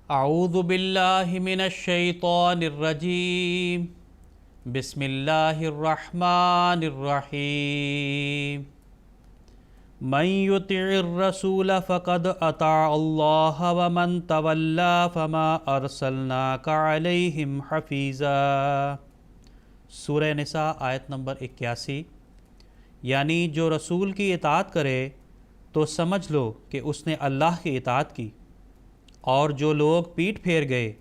اعوذ باللہ من الشیطان الرجیم بسم اللہ الرحمن الرحیم من یطع الرسول فقد اطاع اللہ ومن تولی فما ارسلناک علیہم حفیظا۔ سورہ نساء آیت نمبر 81۔ یعنی جو رسول کی اطاعت کرے تو سمجھ لو کہ اس نے اللہ کی اطاعت کی، اور جو لوگ پیٹھ پھیر گئے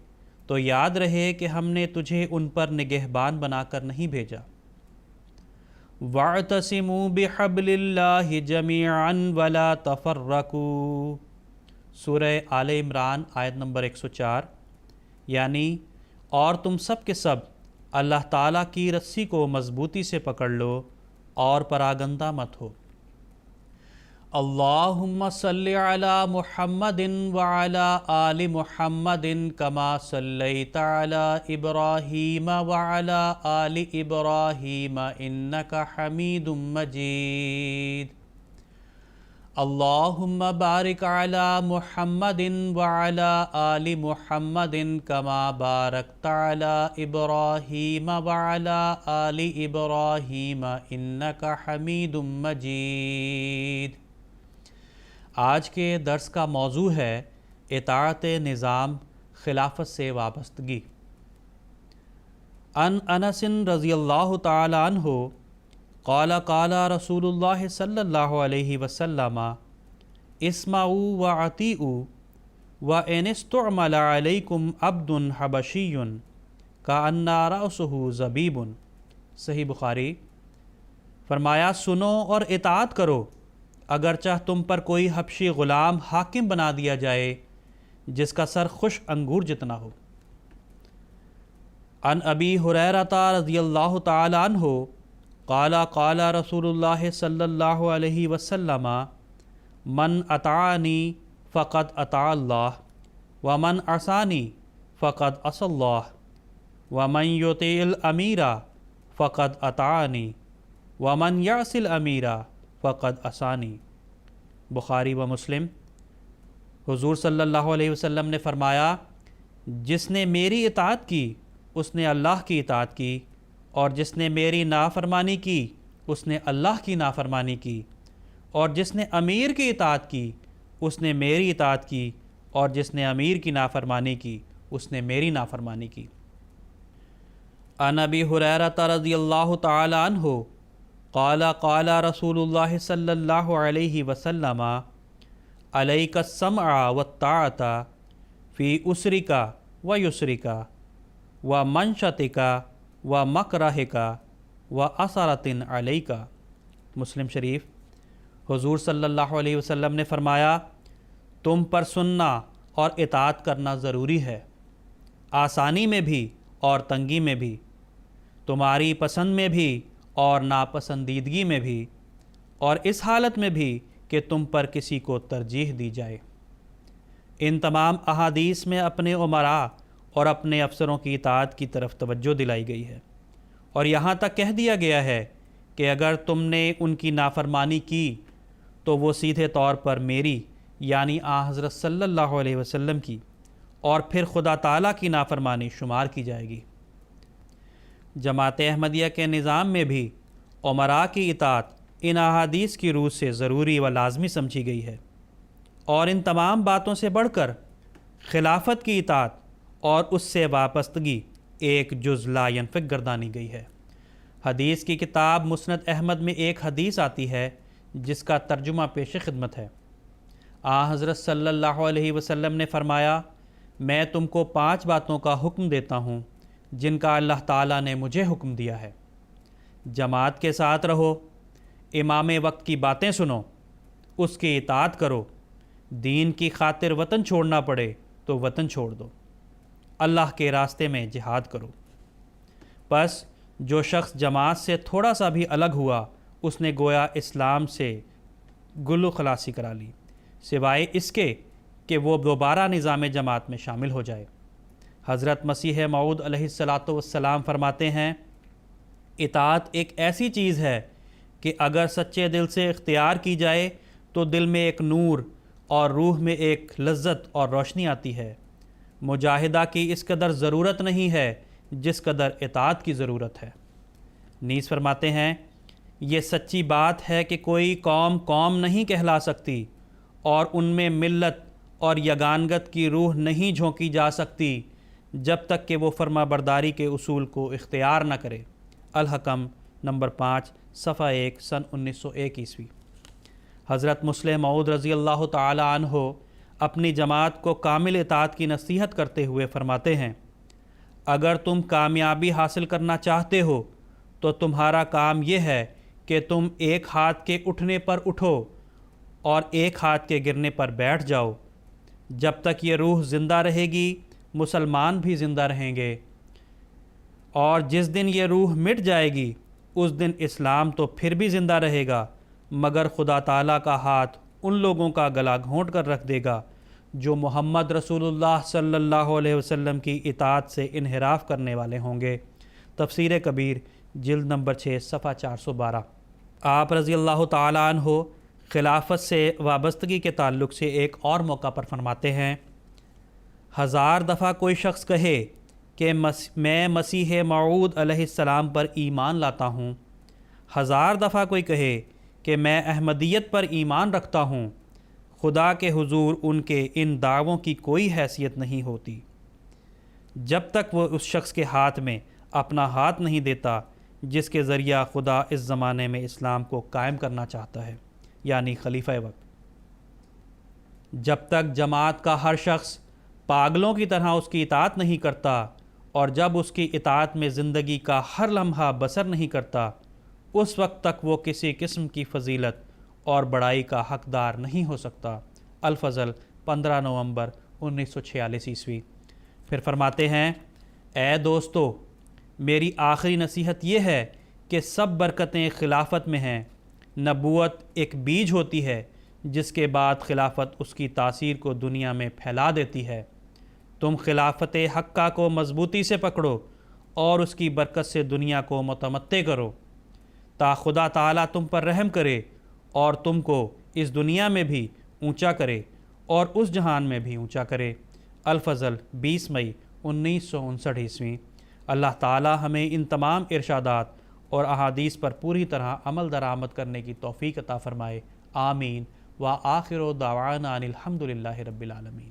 تو یاد رہے کہ ہم نے تجھے ان پر نگہبان بنا کر نہیں بھیجا۔ وَاعْتَصِمُوا بِحَبْلِ اللَّهِ جَمِيعًا وَلَا تَفَرَّقُوا۔ سورہ آل عمران آیت نمبر 104۔ یعنی اور تم سب کے سب اللہ تعالیٰ کی رسی کو مضبوطی سے پکڑ لو اور پراگندہ مت ہو۔ اللہم صلی علی محمد وعلی آل محمد کما صلیت علی ابراہیم وعلی آل ابراہیم انک حمید مجید۔ اللہم بارک علی محمد وعلی آل محمد کما بارکت علی ابراہیم وعلی آل ابراہیم انک حمید مجید۔ آج کے درس کا موضوع ہے اطاعت نظام خلافت سے وابستگی۔ عن انس رضی اللہ تعالی عنہ قال قال رسول اللہ صلی اللہ علیہ وسلم اسمعوا واطیعوا وان استعمل علیکم عبد حبشی کأن رأسہ زبیب۔ صحیح بخاری۔ فرمایا سنو اور اطاعت کرو اگرچہ تم پر کوئی حبشی غلام حاکم بنا دیا جائے جس کا سر خشک انگور جتنا ہو۔ عن ابی ہریرہ رضی اللہ تعالی عنہ قال قال رسول اللہ صلی اللہ علیہ وسلم من اطاعنی فقد اطاع اللہ ومن عصانی فقد عصى اللہ ومن یطع الامیر فقد اطاعنی ومن یعص الامیر فقد عصانی۔ بخاری و مسلم۔ حضور صلی اللہ علیہ وسلم نے فرمایا جس نے میری اطاعت کی اس نے اللہ کی اطاعت کی، اور جس نے میری نافرمانی کی اس نے اللہ کی نافرمانی کی، اور جس نے امیر کی اطاعت کی اس نے میری اطاعت کی، اور جس نے امیر کی نافرمانی کی اس نے میری نافرمانی کی۔ عن ابی ہریرہ رضی اللہ تعالی عنہ قال قال رسول اللہ صلی اللہ علیہ وسلم علیک السمع والطاعۃ فی اسرک و یسرک و منشطک و مکرہک و اثرۃ علیک۔ مسلم شریف۔ حضور صلی اللہ علیہ وسلم نے فرمایا تم پر سننا اور اطاعت کرنا ضروری ہے، آسانی میں بھی اور تنگی میں بھی، تمہاری پسند میں بھی اور ناپسندیدگی میں بھی، اور اس حالت میں بھی کہ تم پر کسی کو ترجیح دی جائے۔ ان تمام احادیث میں اپنے امراء اور اپنے افسروں کی اطاعت کی طرف توجہ دلائی گئی ہے، اور یہاں تک کہہ دیا گیا ہے کہ اگر تم نے ان کی نافرمانی کی تو وہ سیدھے طور پر میری یعنی حضرت صلی اللہ علیہ وسلم کی اور پھر خدا تعالیٰ کی نافرمانی شمار کی جائے گی۔ جماعت احمدیہ کے نظام میں بھی امراء کی اطاعت ان احادیث کی روح سے ضروری و لازمی سمجھی گئی ہے، اور ان تمام باتوں سے بڑھ کر خلافت کی اطاعت اور اس سے وابستگی ایک جز لا ینفک گردانی گئی ہے۔ حدیث کی کتاب مسند احمد میں ایک حدیث آتی ہے جس کا ترجمہ پیش خدمت ہے۔ حضرت صلی اللہ علیہ وسلم نے فرمایا میں تم کو 5 باتوں کا حکم دیتا ہوں جن کا اللہ تعالیٰ نے مجھے حکم دیا ہے۔ جماعت کے ساتھ رہو، امام وقت کی باتیں سنو، اس کی اطاعت کرو، دین کی خاطر وطن چھوڑنا پڑے تو وطن چھوڑ دو، اللہ کے راستے میں جہاد کرو۔ پس جو شخص جماعت سے تھوڑا سا بھی الگ ہوا اس نے گویا اسلام سے گل و خلاصی کرا لی، سوائے اس کے کہ وہ دوبارہ نظام جماعت میں شامل ہو جائے۔ حضرت مسیح موعود علیہ الصلاۃ والسلام فرماتے ہیں اطاعت ایک ایسی چیز ہے کہ اگر سچے دل سے اختیار کی جائے تو دل میں ایک نور اور روح میں ایک لذت اور روشنی آتی ہے، مجاہدہ کی اس قدر ضرورت نہیں ہے جس قدر اطاعت کی ضرورت ہے۔ نیز فرماتے ہیں یہ سچی بات ہے کہ کوئی قوم نہیں کہلا سکتی اور ان میں ملت اور یگانگت کی روح نہیں جھونکی جا سکتی جب تک کہ وہ فرما برداری کے اصول کو اختیار نہ کرے۔ الحکم نمبر 5 صفحہ 1 سن 1901 عیسوی۔ حضرت مسلم موعود رضی اللہ تعالی عنہ اپنی جماعت کو کامل اطاعت کی نصیحت کرتے ہوئے فرماتے ہیں اگر تم کامیابی حاصل کرنا چاہتے ہو تو تمہارا کام یہ ہے کہ تم ایک ہاتھ کے اٹھنے پر اٹھو اور ایک ہاتھ کے گرنے پر بیٹھ جاؤ۔ جب تک یہ روح زندہ رہے گی مسلمان بھی زندہ رہیں گے، اور جس دن یہ روح مٹ جائے گی اس دن اسلام تو پھر بھی زندہ رہے گا، مگر خدا تعالیٰ کا ہاتھ ان لوگوں کا گلا گھونٹ کر رکھ دے گا جو محمد رسول اللہ صلی اللہ علیہ وسلم کی اطاعت سے انحراف کرنے والے ہوں گے۔ تفسیر کبیر جلد نمبر 6 صفحہ 412۔ آپ رضی اللہ تعالیٰ عنہ خلافت سے وابستگی کے تعلق سے ایک اور موقع پر فرماتے ہیں 1000 دفعہ کوئی شخص کہے کہ میں مسیح موعود علیہ السلام پر ایمان لاتا ہوں، 1000 دفعہ کوئی کہے کہ میں احمدیت پر ایمان رکھتا ہوں، خدا کے حضور ان کے ان دعووں کی کوئی حیثیت نہیں ہوتی جب تک وہ اس شخص کے ہاتھ میں اپنا ہاتھ نہیں دیتا جس کے ذریعہ خدا اس زمانے میں اسلام کو قائم کرنا چاہتا ہے، یعنی خلیفہ وقت۔ جب تک جماعت کا ہر شخص پاگلوں کی طرح اس کی اطاعت نہیں کرتا اور جب اس کی اطاعت میں زندگی کا ہر لمحہ بسر نہیں کرتا اس وقت تک وہ کسی قسم کی فضیلت اور بڑائی کا حقدار نہیں ہو سکتا۔ الفضل 15 نومبر 1946 عیسوی۔ پھر فرماتے ہیں اے دوستو، میری آخری نصیحت یہ ہے کہ سب برکتیں خلافت میں ہیں۔ نبوت ایک بیج ہوتی ہے جس کے بعد خلافت اس کی تاثیر کو دنیا میں پھیلا دیتی ہے۔ تم خلافت حقہ کو مضبوطی سے پکڑو اور اس کی برکت سے دنیا کو متمتع کرو تا خدا تعالیٰ تم پر رحم کرے اور تم کو اس دنیا میں بھی اونچا کرے اور اس جہان میں بھی اونچا کرے۔ الفضل 20 مئی 1959 عیسوی۔ اللہ تعالیٰ ہمیں ان تمام ارشادات اور احادیث پر پوری طرح عمل درآمد کرنے کی توفیق عطا فرمائے۔ آمین۔ وآخر دعوانا ان الحمد للہ رب العالمین۔